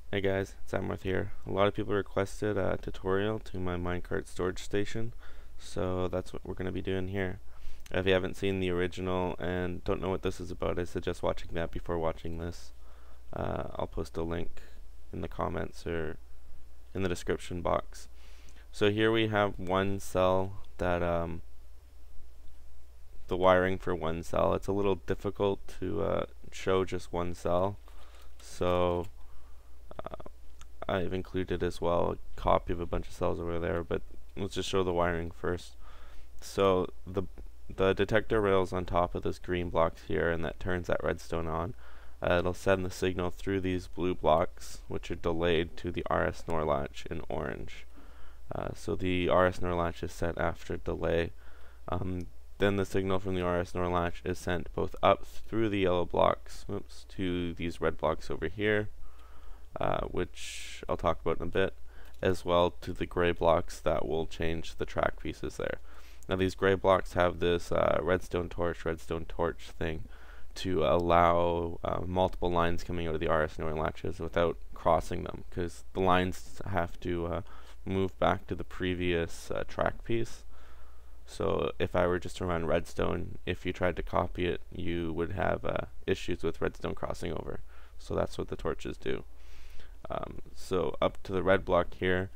Hey guys, it's Ammorth here. A lot of people requested a tutorial to my Minecart storage station, so that's what we're going to be doing here. If you haven't seen the original and don't know what this is about, I suggest watching that before watching this. I'll post a link in the comments or in the description box. So here we have one cell that, the wiring for one cell. It's a little difficult to show just one cell, so I've included as well a copy of a bunch of cells over there, but let's just show the wiring first. So the detector rails on top of this green blocks here, and that turns that redstone on. It'll send the signal through these blue blocks, which are delayed, to the RS NOR latch in orange. So the RS NOR latch is set after delay. Then the signal from the RS NOR latch is sent both up through the yellow blocks, to these red blocks over here, which I'll talk about in a bit, as well to the gray blocks that will change the track pieces there. Now these gray blocks have this redstone torch thing to allow multiple lines coming out of the RS NOR latches without crossing them, because the lines have to move back to the previous track piece. So if I were just to run redstone, if you tried to copy it, you would have issues with redstone crossing over. So that's what the torches do. So up to the red block here,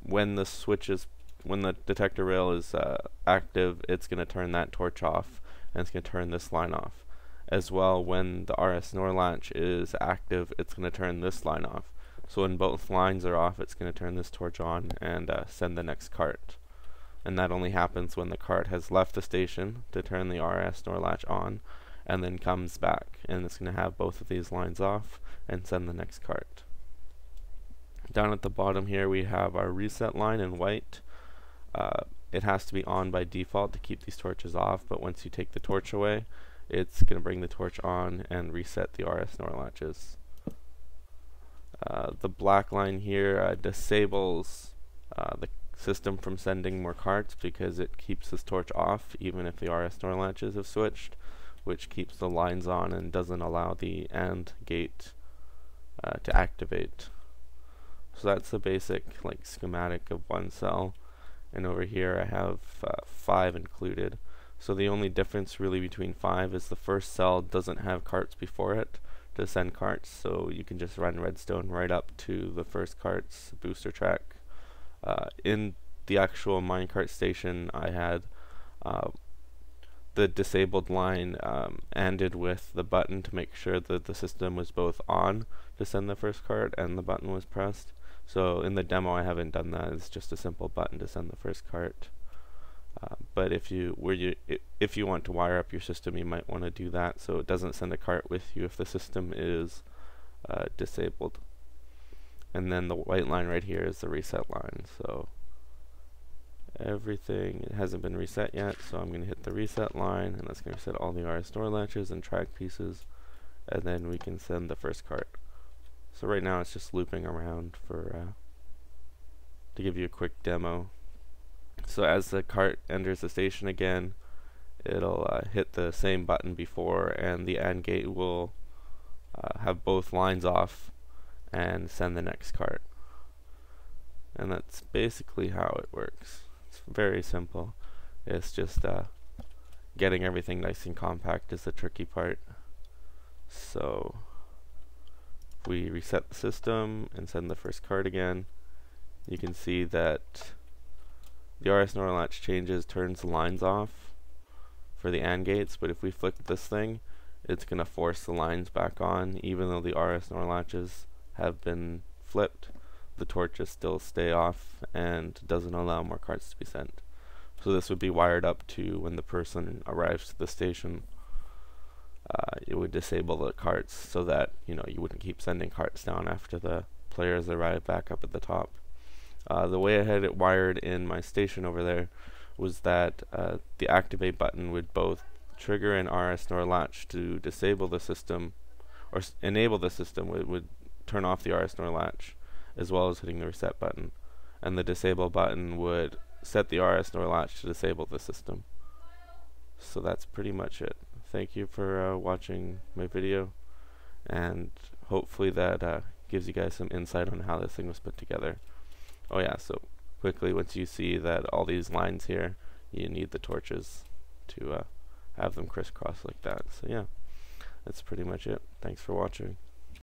when the detector rail is active, it's going to turn that torch off, and it's going to turn this line off. As well, when the RS NOR latch is active, it's going to turn this line off. So when both lines are off, it's going to turn this torch on and send the next cart. And that only happens when the cart has left the station to turn the RS NOR latch on, and then comes back, and it's going to have both of these lines off and send the next cart. Down at the bottom here we have our reset line in white. It has to be on by default to keep these torches off, but once you take the torch away, it's going to bring the torch on and reset the RS NOR latches. The black line here disables the system from sending more carts, because it keeps this torch off even if the RS NOR latches have switched, which keeps the lines on and doesn't allow the AND gate to activate. So that's the basic schematic of one cell, and over here I have 5 included. So the only difference really between 5 is the first cell doesn't have carts before it to send carts, so you can just run redstone right up to the first cart's booster track. In the actual minecart station, I had the disabled line ended with the button to make sure that the system was both on to send the first cart and the button was pressed. So in the demo I haven't done that. It's just a simple button to send the first cart. But if you want to wire up your system, you might want to do that so it doesn't send a cart with you if the system is disabled. And then the white line right here is the reset line. So everything hasn't been reset yet, so I'm going to hit the reset line, and that's going to reset all the RS NOR latches and track pieces, and then we can send the first cart. So right now it's just looping around to give you a quick demo. So as the cart enters the station again, it'll hit the same button before, and the AND gate will have both lines off and send the next cart. And that's basically how it works. It's very simple. It's just getting everything nice and compact is the tricky part. So if we reset the system and send the first cart again, you can see that the RS NOR latch changes, turns the lines off for the AND gates, but if we flick this thing, it's going to force the lines back on. Even though the RS NOR latches have been flipped, the torches still stay off and doesn't allow more carts to be sent. So this would be wired up to when the person arrives to the station. It would disable the carts so that you wouldn't keep sending carts down after the players arrive back up at the top. The way I had it wired in my station over there was that the activate button would both trigger an RS NOR latch to disable the system, or enable the system. It would turn off the RS NOR latch, as well as hitting the reset button, and the disable button would set the RS NOR latch to disable the system. So that's pretty much it. Thank you for watching my video, and hopefully that gives you guys some insight on how this thing was put together. Oh yeah, so quickly, once you see that all these lines here, you need the torches to have them crisscross like that. So yeah, that's pretty much it. Thanks for watching.